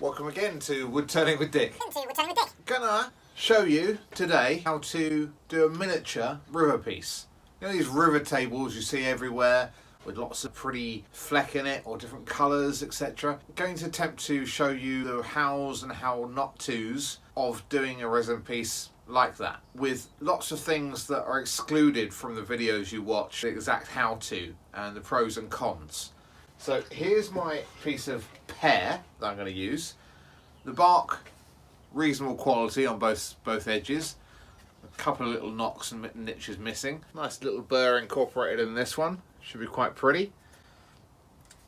Welcome again to Woodturning with Dick. Woodturning with Dick. Gonna show you today how to do a miniature river piece. You know these river tables you see everywhere with lots of pretty fleck in it or different colours, etc. I'm going to attempt to show you the hows and how not to's of doing a resin piece like that, with lots of things that are excluded from the videos you watch, the exact how to and the pros and cons. So here's my piece of pear that I'm going to use. The bark, reasonable quality on both edges. A couple of little knocks and niches missing. Nice little burr incorporated in this one. Should be quite pretty.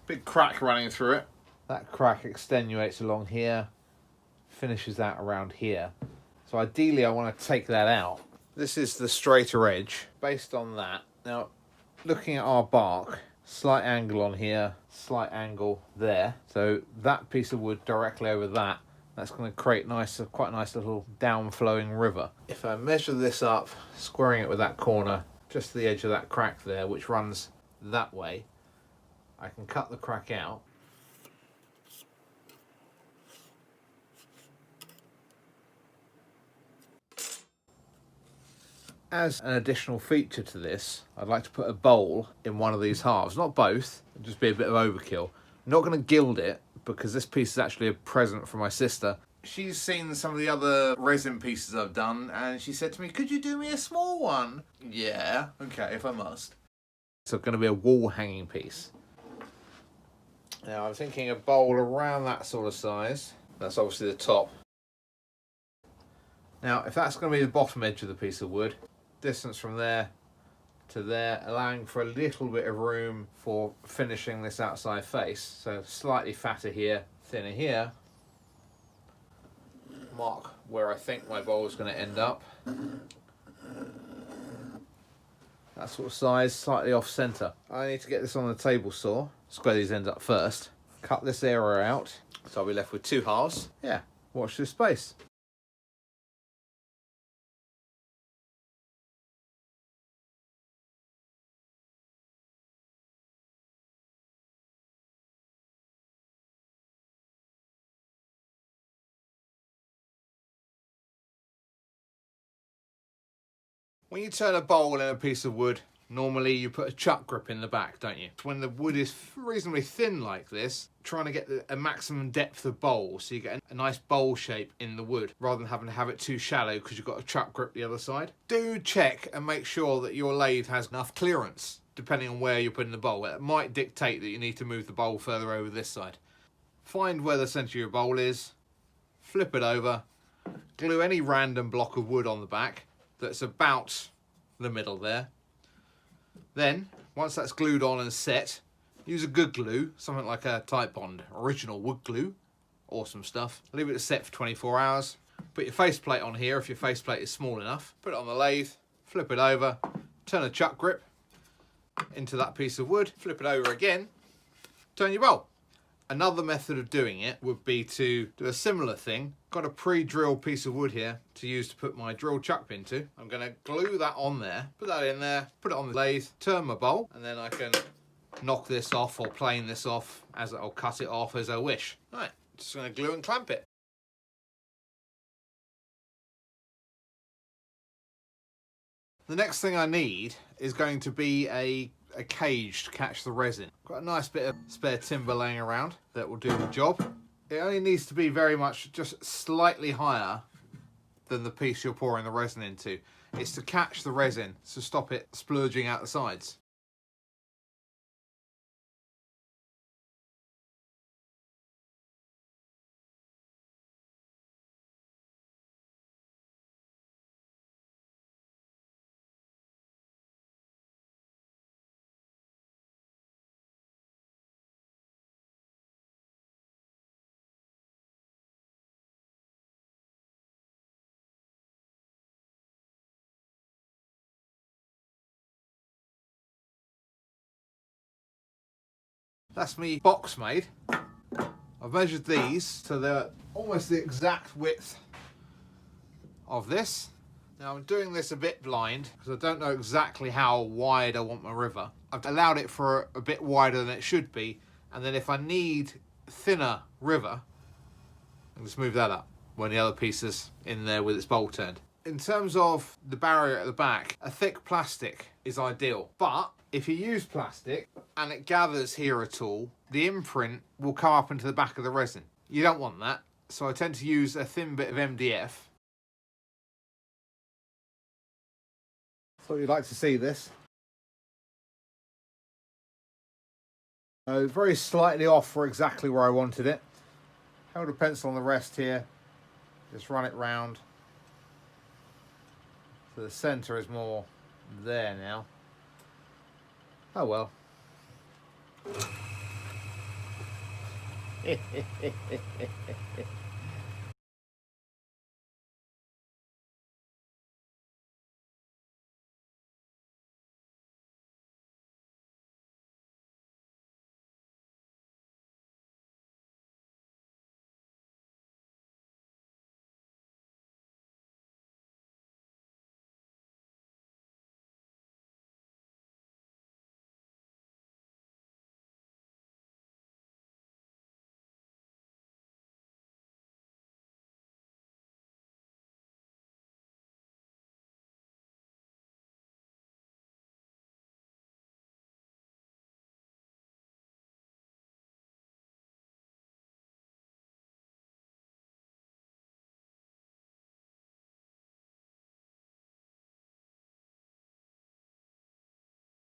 Big crack running through it. That crack extenuates along here, finishes out around here. So ideally I want to take that out. This is the straighter edge based on that. Now, looking at our bark, slight angle on here, slight angle there. So that piece of wood directly over that, that's going to create quite a nice little downflowing river. If I measure this up, squaring it with that corner, just to the edge of that crack there, which runs that way, I can cut the crack out. As an additional feature to this, I'd like to put a bowl in one of these halves. Not both, it'd just be a bit of overkill. I'm not going to gild it because this piece is actually a present from my sister. She's seen some of the other resin pieces I've done and she said to me, could you do me a small one? Yeah, okay, if I must. So it's going to be a wall hanging piece. Now I'm thinking a bowl around that sort of size. That's obviously the top. Now if that's going to be the bottom edge of the piece of wood, distance from there to there, allowing for a little bit of room for finishing this outside face. So slightly fatter here, thinner here. Mark where I think my bowl is going to end up. That sort of size, slightly off centre. I need to get this on the table saw, square these ends up first, cut this area out, so I'll be left with two halves. Yeah, watch this space. When you turn a bowl in a piece of wood, normally you put a chuck grip in the back, don't you? When the wood is reasonably thin like this, trying to get a maximum depth of bowl so you get a nice bowl shape in the wood rather than having to have it too shallow because you've got a chuck grip the other side. Do check and make sure that your lathe has enough clearance depending on where you're putting the bowl. It might dictate that you need to move the bowl further over this side. Find where the centre of your bowl is, flip it over, glue any random block of wood on the back that's about the middle there. Then, once that's glued on and set, use a good glue, something like a Type Bond original wood glue. Awesome stuff. Leave it to set for 24 hours. Put your faceplate on here if your faceplate is small enough. Put it on the lathe, flip it over, turn a chuck grip into that piece of wood, flip it over again, turn your bowl. Another method of doing it would be to do a similar thing. Got a pre-drilled piece of wood here to use to put my drill chuck pin to. I'm going to glue that on there, put that in there, put it on the lathe, turn my bowl, and then I can knock this off or plane this off, or cut it off as I wish. Right, just going to glue and clamp it. The next thing I need is going to be a cage to catch the resin. Got a nice bit of spare timber laying around that will do the job. It only needs to be very much just slightly higher than the piece you're pouring the resin into. It's to catch the resin, to stop it splurging out the sides. That's me box made. I've measured these so they're almost the exact width of this. Now I'm doing this a bit blind because I don't know exactly how wide I want my river. I've allowed it for a bit wider than it should be, and then if I need thinner river, and just move that up when the other piece is in there with its bowl turned. In terms of the barrier at the back, a thick plastic is ideal, but if you use plastic and it gathers here at all, the imprint will come up into the back of the resin. You don't want that, so I tend to use a thin bit of MDF. Thought you'd like to see this. Very slightly off for exactly where I wanted it. Held a pencil on the rest here, just run it round. So the centre is more there now. Oh well.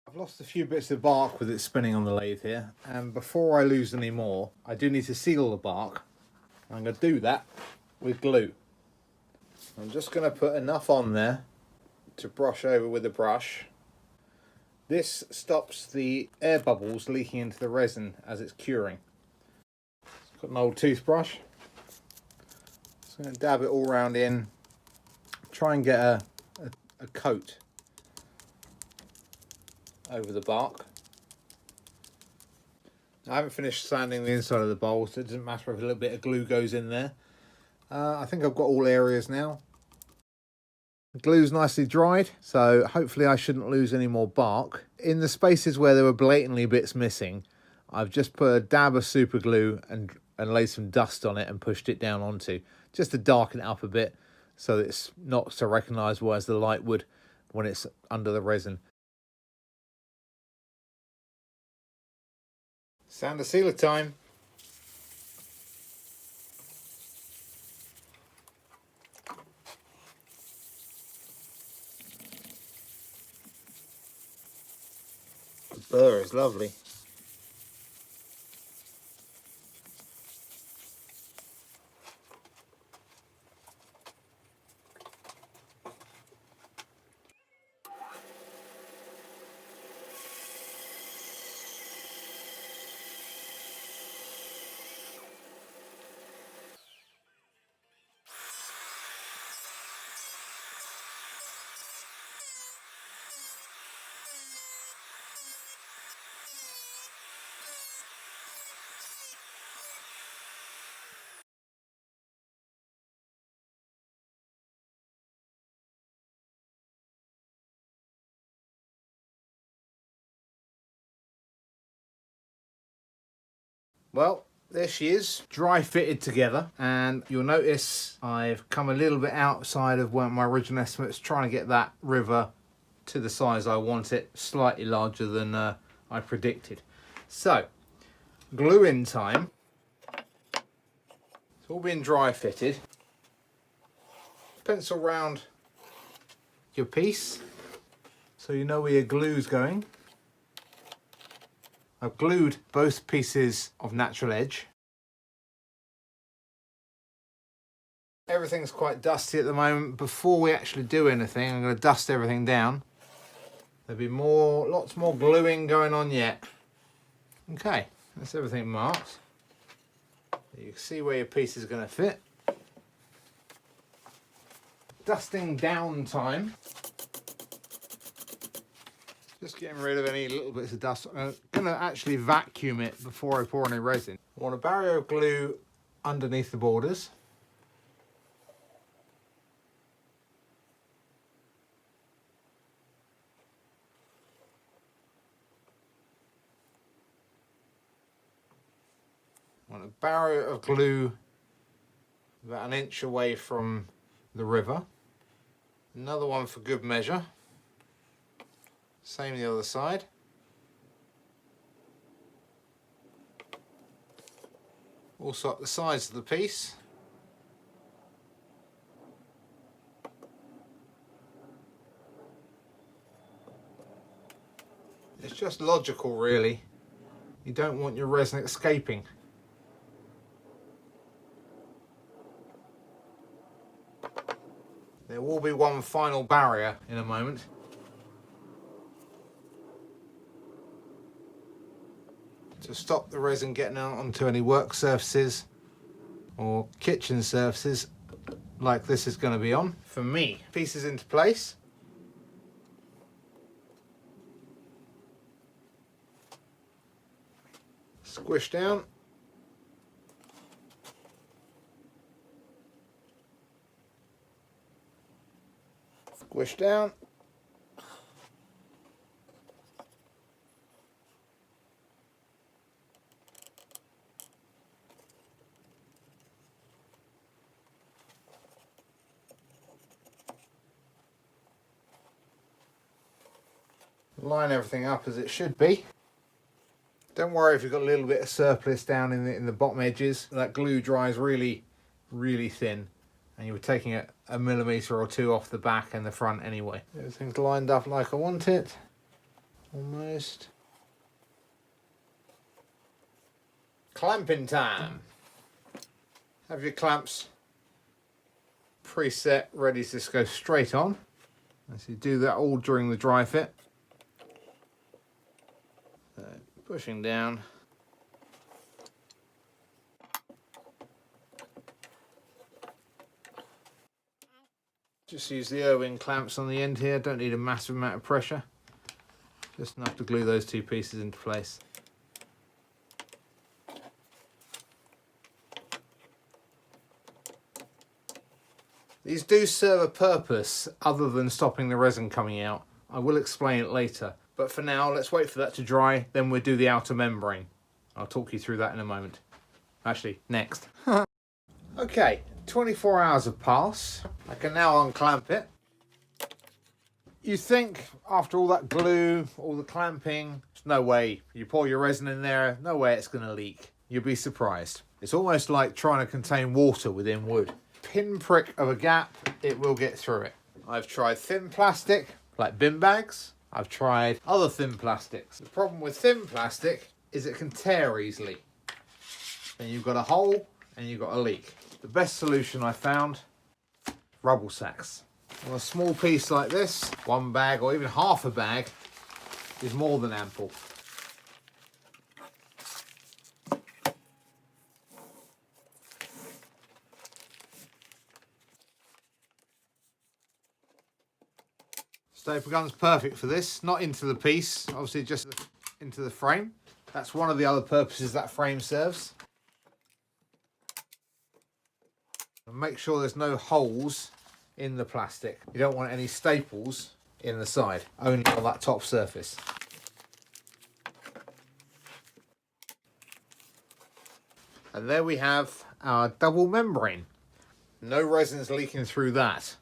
I've lost a few bits of bark with it spinning on the lathe here, and before I lose any more, I do need to seal the bark. I'm going to do that with glue. I'm just going to put enough on there to brush over with a brush. This stops the air bubbles leaking into the resin as it's curing. Got an old toothbrush. Just going to dab it all round in. Try and get a coat over the bark. I haven't finished sanding the inside of the bowl, so it doesn't matter if a little bit of glue goes in there. I think I've got all areas now. The glue's nicely dried, so hopefully I shouldn't lose any more bark. In the spaces where there were blatantly bits missing, I've just put a dab of super glue and laid some dust on it and pushed it down onto, just to darken it up a bit so that it's not so recognisable as the light would when it's under the resin. Sander sealer time. The burr is lovely. Well, there she is, dry fitted together, and you'll notice I've come a little bit outside of where my original estimates, trying to get that river to the size I want it, slightly larger than I predicted. So, glue in time. It's all been dry fitted. Pencil round your piece so you know where your glue's going. I've glued both pieces of natural edge. Everything's quite dusty at the moment. Before we actually do anything, I'm going to dust everything down. There'll be lots more gluing going on yet. Okay, that's everything marked. You can see where your piece is going to fit. Dusting down time. Just getting rid of any little bits of dust. I'm going to actually vacuum it before I pour any resin. I want a barrier of glue underneath the borders. I want a barrier of glue about 1 inch away from the river. Another one for good measure. Same the other side. Also up the sides of the piece. It's just logical, really. You don't want your resin escaping. There will be one final barrier in a moment. To stop the resin getting out onto any work surfaces or kitchen surfaces like this is going to be on. For me, pieces into place. Squish down. Squish down. Line everything up as it should be. Don't worry if you've got a little bit of surplus down in the bottom edges. That glue dries really thin, and you were taking it a millimetre or two off the back and the front anyway. Everything's lined up like I want it, almost. Clamping time. Have your clamps preset, ready to just go straight on. As you do that all during the dry fit. Pushing down. Just use the Irwin clamps on the end here, don't need a massive amount of pressure. Just enough to glue those two pieces into place. These do serve a purpose other than stopping the resin coming out. I will explain it later. But for now, let's wait for that to dry, then we'll do the outer membrane. I'll talk you through that in a moment. Actually, next. Okay, 24 hours have passed. I can now unclamp it. You think, after all that glue, all the clamping, there's no way. You pour your resin in there, no way it's going to leak. You'll be surprised. It's almost like trying to contain water within wood. Pinprick of a gap, it will get through it. I've tried thin plastic, like bin bags. I've tried other thin plastics. The problem with thin plastic is it can tear easily. And you've got a hole and you've got a leak. The best solution I found, rubble sacks. On a small piece like this, 1 bag or even half a bag is more than ample. Staple gun's perfect for this, not into the piece, obviously just into the frame. That's one of the other purposes that frame serves. And make sure there's no holes in the plastic. You don't want any staples in the side, only on that top surface. And there we have our double membrane. No resin's leaking through that.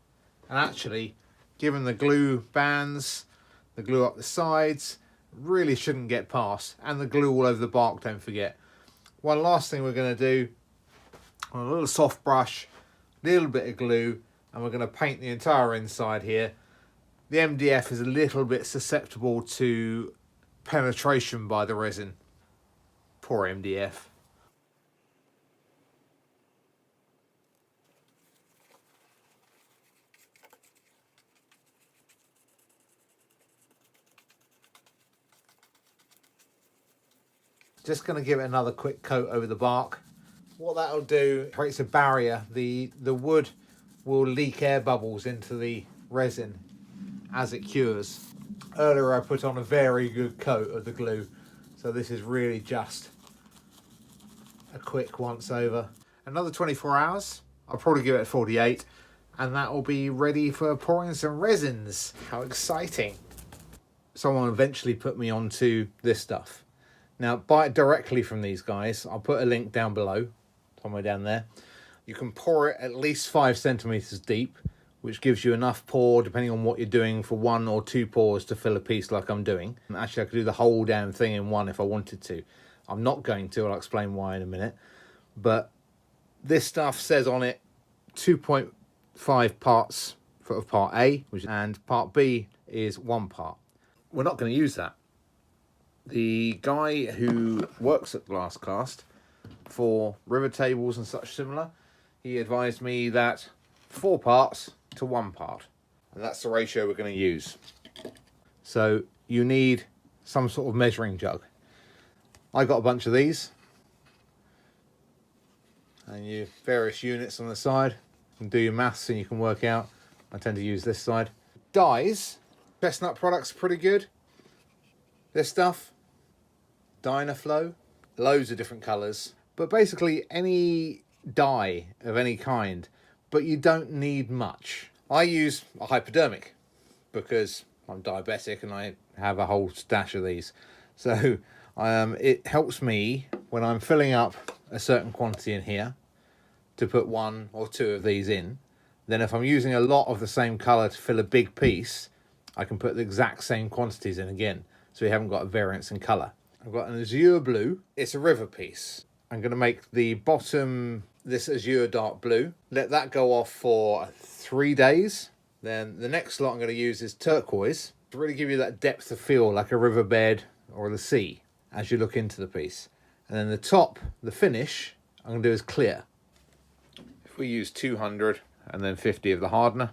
And actually, given the glue bands, the glue up the sides, really shouldn't get past. And the glue all over the bark, don't forget. One last thing we're going to do, on a little soft brush, a little bit of glue, and we're going to paint the entire inside here. The MDF is a little bit susceptible to penetration by the resin. Poor MDF. Just going to give it another quick coat over the bark. What that'll do, creates a barrier. The wood will leak air bubbles into the resin as it cures. Earlier I put on a very good coat of the glue, so this is really just a quick once over. Another 24 hours, I'll probably give it 48, and that will be ready for pouring some resins. How exciting. Someone eventually put me onto this stuff. Now, buy it directly from these guys. I'll put a link down below, somewhere down there. You can pour it at least 5 centimeters deep, which gives you enough pour, depending on what you're doing, for 1 or 2 pours to fill a piece like I'm doing. And actually, I could do the whole damn thing in one if I wanted to. I'm not going to, I'll explain why in a minute. But this stuff says on it 2.5 parts of part A, and part B is 1 part. We're not going to use that. The guy who works at Glasscast for river tables and such similar, he advised me that 4 parts to 1 part, and that's the ratio we're going to use. So you need some sort of measuring jug. I got a bunch of these, and you various units on the side. You can do your maths and you can work out. I tend to use this side. Dyes, Chestnut products are pretty good. This stuff, Dynaflow, loads of different colours, but basically any dye of any kind, but you don't need much. I use a hypodermic because I'm diabetic and I have a whole stash of these. So it helps me when I'm filling up a certain quantity in here to put 1 or 2 of these in. Then if I'm using a lot of the same colour to fill a big piece, I can put the exact same quantities in again, so we haven't got a variance in colour. I've got an azure blue. It's a river piece. I'm going to make the bottom this azure dark blue. Let that go off for 3 days. Then the next lot I'm going to use is turquoise to really give you that depth of feel like a riverbed or the sea as you look into the piece. And then the top, the finish, I'm going to do is clear. If we use 200 and then 50 of the hardener,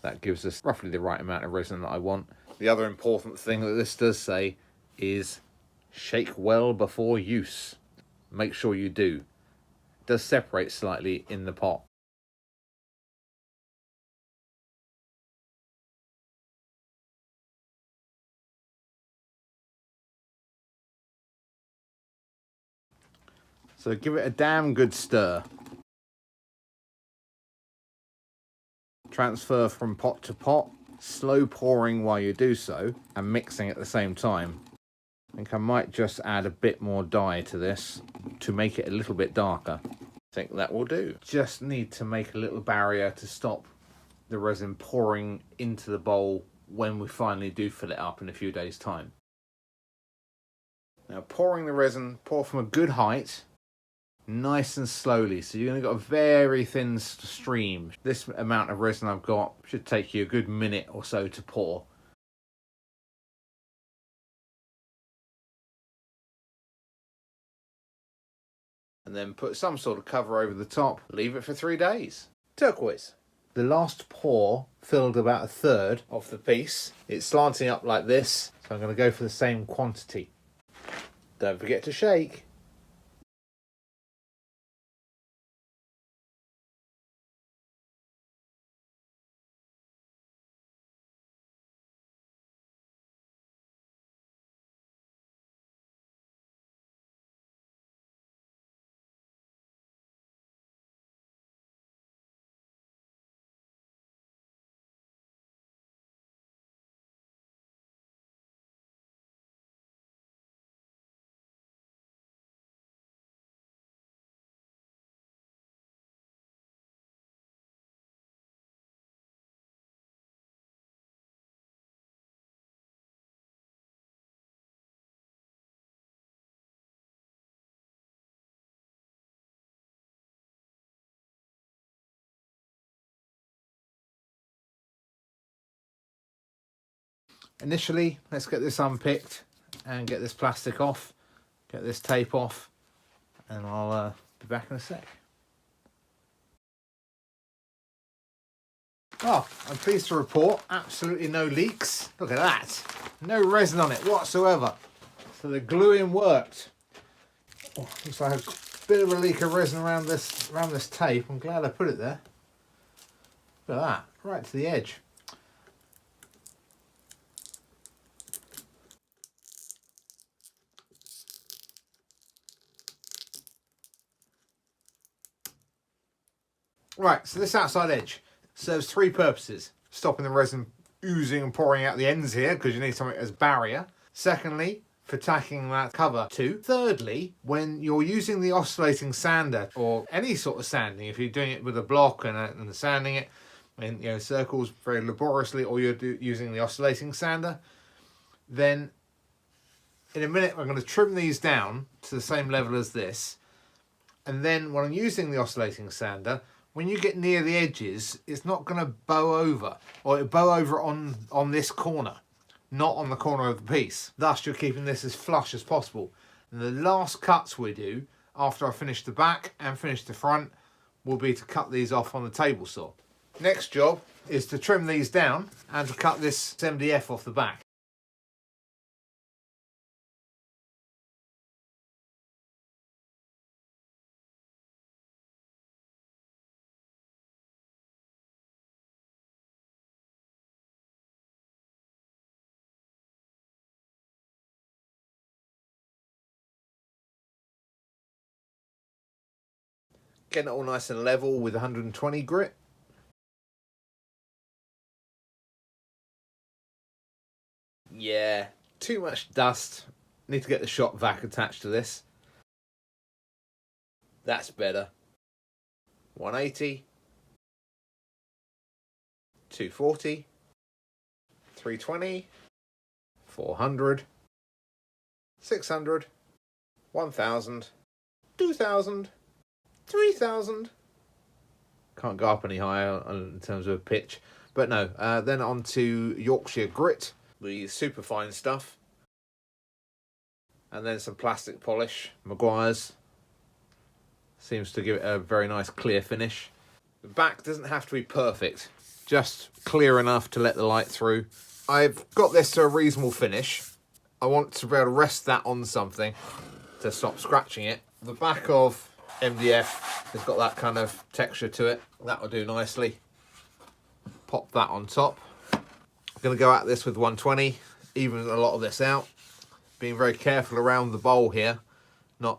that gives us roughly the right amount of resin that I want. The other important thing that this does say is shake well before use. Make sure you do. It does separate slightly in the pot. So give it a damn good stir. Transfer from pot to pot, slow pouring while you do so, and mixing at the same time. I think I might just add a bit more dye to this to make it a little bit darker. I think that will do. Just need to make a little barrier to stop the resin pouring into the bowl when we finally do fill it up in a few days' time. Now pouring the resin, pour from a good height, nice and slowly, so you've only got a very thin stream. This amount of resin I've got should take you a good minute or so to pour. And then put some sort of cover over the top, leave it for 3 days. Turquoise. The last pour filled about 1/3 of the piece. It's slanting up like this, so I'm going to go for the same quantity. Don't forget to shake. Initially, let's get this unpicked and get this plastic off, get this tape off, and I'll be back in a sec. Oh, I'm pleased to report absolutely no leaks. Look at that. No resin on it whatsoever. So the gluing worked. Oh, looks like a bit of a leak of resin around this tape. I'm glad I put it there. Look at that, right to the edge. Right, so this outside edge serves 3 purposes. Stopping the resin oozing and pouring out the ends here, because you need something as barrier. Secondly, for tacking that cover to. Thirdly, when you're using the oscillating sander or any sort of sanding, if you're doing it with a block and sanding it in circles very laboriously, or you're using the oscillating sander, then in a minute I'm going to trim these down to the same level as this, and then when I'm using the oscillating sander, when you get near the edges, it's not going to bow over, or it'll bow over on this corner, not on the corner of the piece. Thus, you're keeping this as flush as possible. And the last cuts we do, after I finish the back and finish the front, will be to cut these off on the table saw. Next job is to trim these down and to cut this MDF off the back. Getting it all nice and level with 120 grit. Yeah, too much dust. Need to get the shop vac attached to this. That's better. 180, 240, 320, 400, 600, 1000, 2000, 3000. Can't go up any higher in terms of pitch, but no. Then on to Yorkshire grit, the super fine stuff, and then some plastic polish. Maguire's seems to give it a very nice clear finish. The back doesn't have to be perfect, just clear enough to let the light through. I've got this to a reasonable finish. I want to be able to rest that on something to stop scratching it. The back of MDF has got that kind of texture to it. That will do nicely. Pop that on top. I'm going to go at this with 120, even a lot of this out. Being very careful around the bowl here.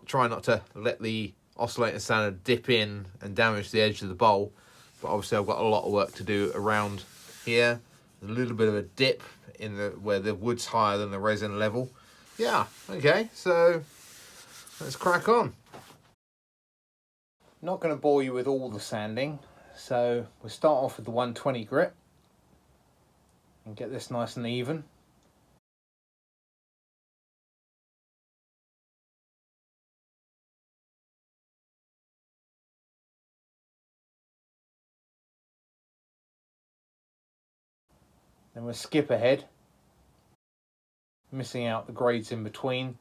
Try not to let the oscillating sander dip in and damage the edge of the bowl. But obviously I've got a lot of work to do around here. A little bit of a dip in where the wood's higher than the resin level. Yeah, okay, so let's crack on. Not going to bore you with all the sanding, so we'll start off with the 120 grit and get this nice and even. Then we'll skip ahead, missing out the grades in between. You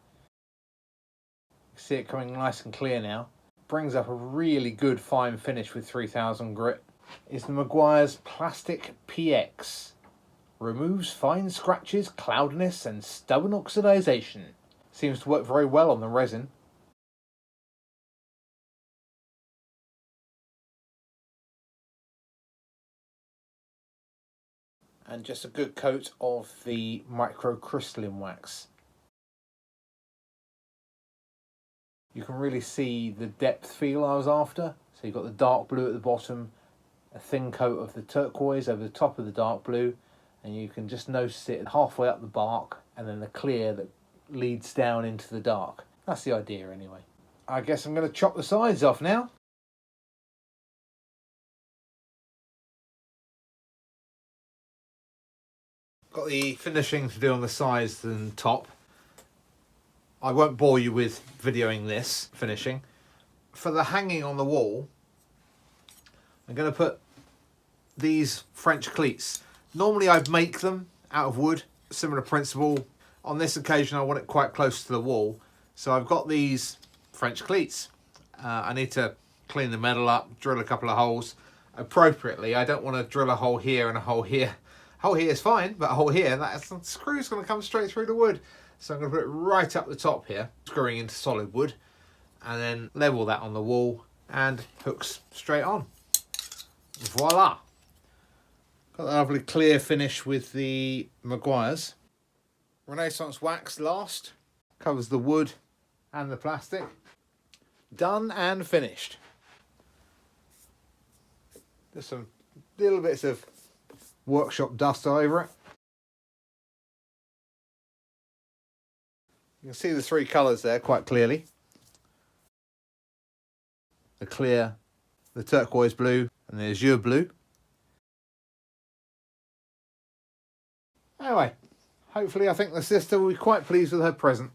see it coming nice and clear now. Brings up a really good fine finish with 3000 grit. It's the Maguire's Plastic PX. Removes fine scratches, cloudiness and stubborn oxidization. Seems to work very well on the resin. And just a good coat of the microcrystalline wax. You can really see the depth feel I was after. So you've got the dark blue at the bottom, a thin coat of the turquoise over the top of the dark blue, and you can just notice it halfway up the bark, and then the clear that leads down into the dark. That's the idea anyway. I guess I'm going to chop the sides off now. Got the finishing to do on the sides and top. I won't bore you with videoing this finishing. For the hanging on the wall, I'm going to put these French cleats. Normally I'd make them out of wood, similar principle. On this occasion I want it quite close to the wall, so I've got these French cleats. I need to clean the metal up, drill a couple of holes appropriately. I don't want to drill a hole here and a hole here. A hole here is fine, but a hole here, that screw's going to come straight through the wood. So I'm going to put it right up the top here, screwing into solid wood, and then level that on the wall and hooks straight on. Voila! Got that lovely clear finish with the Maguire's. Renaissance wax last, covers the wood and the plastic. Done and finished. Just some little bits of workshop dust over it. You can see the three colours there quite clearly. The clear, the turquoise blue, and the azure blue. Anyway, hopefully I think the sister will be quite pleased with her present.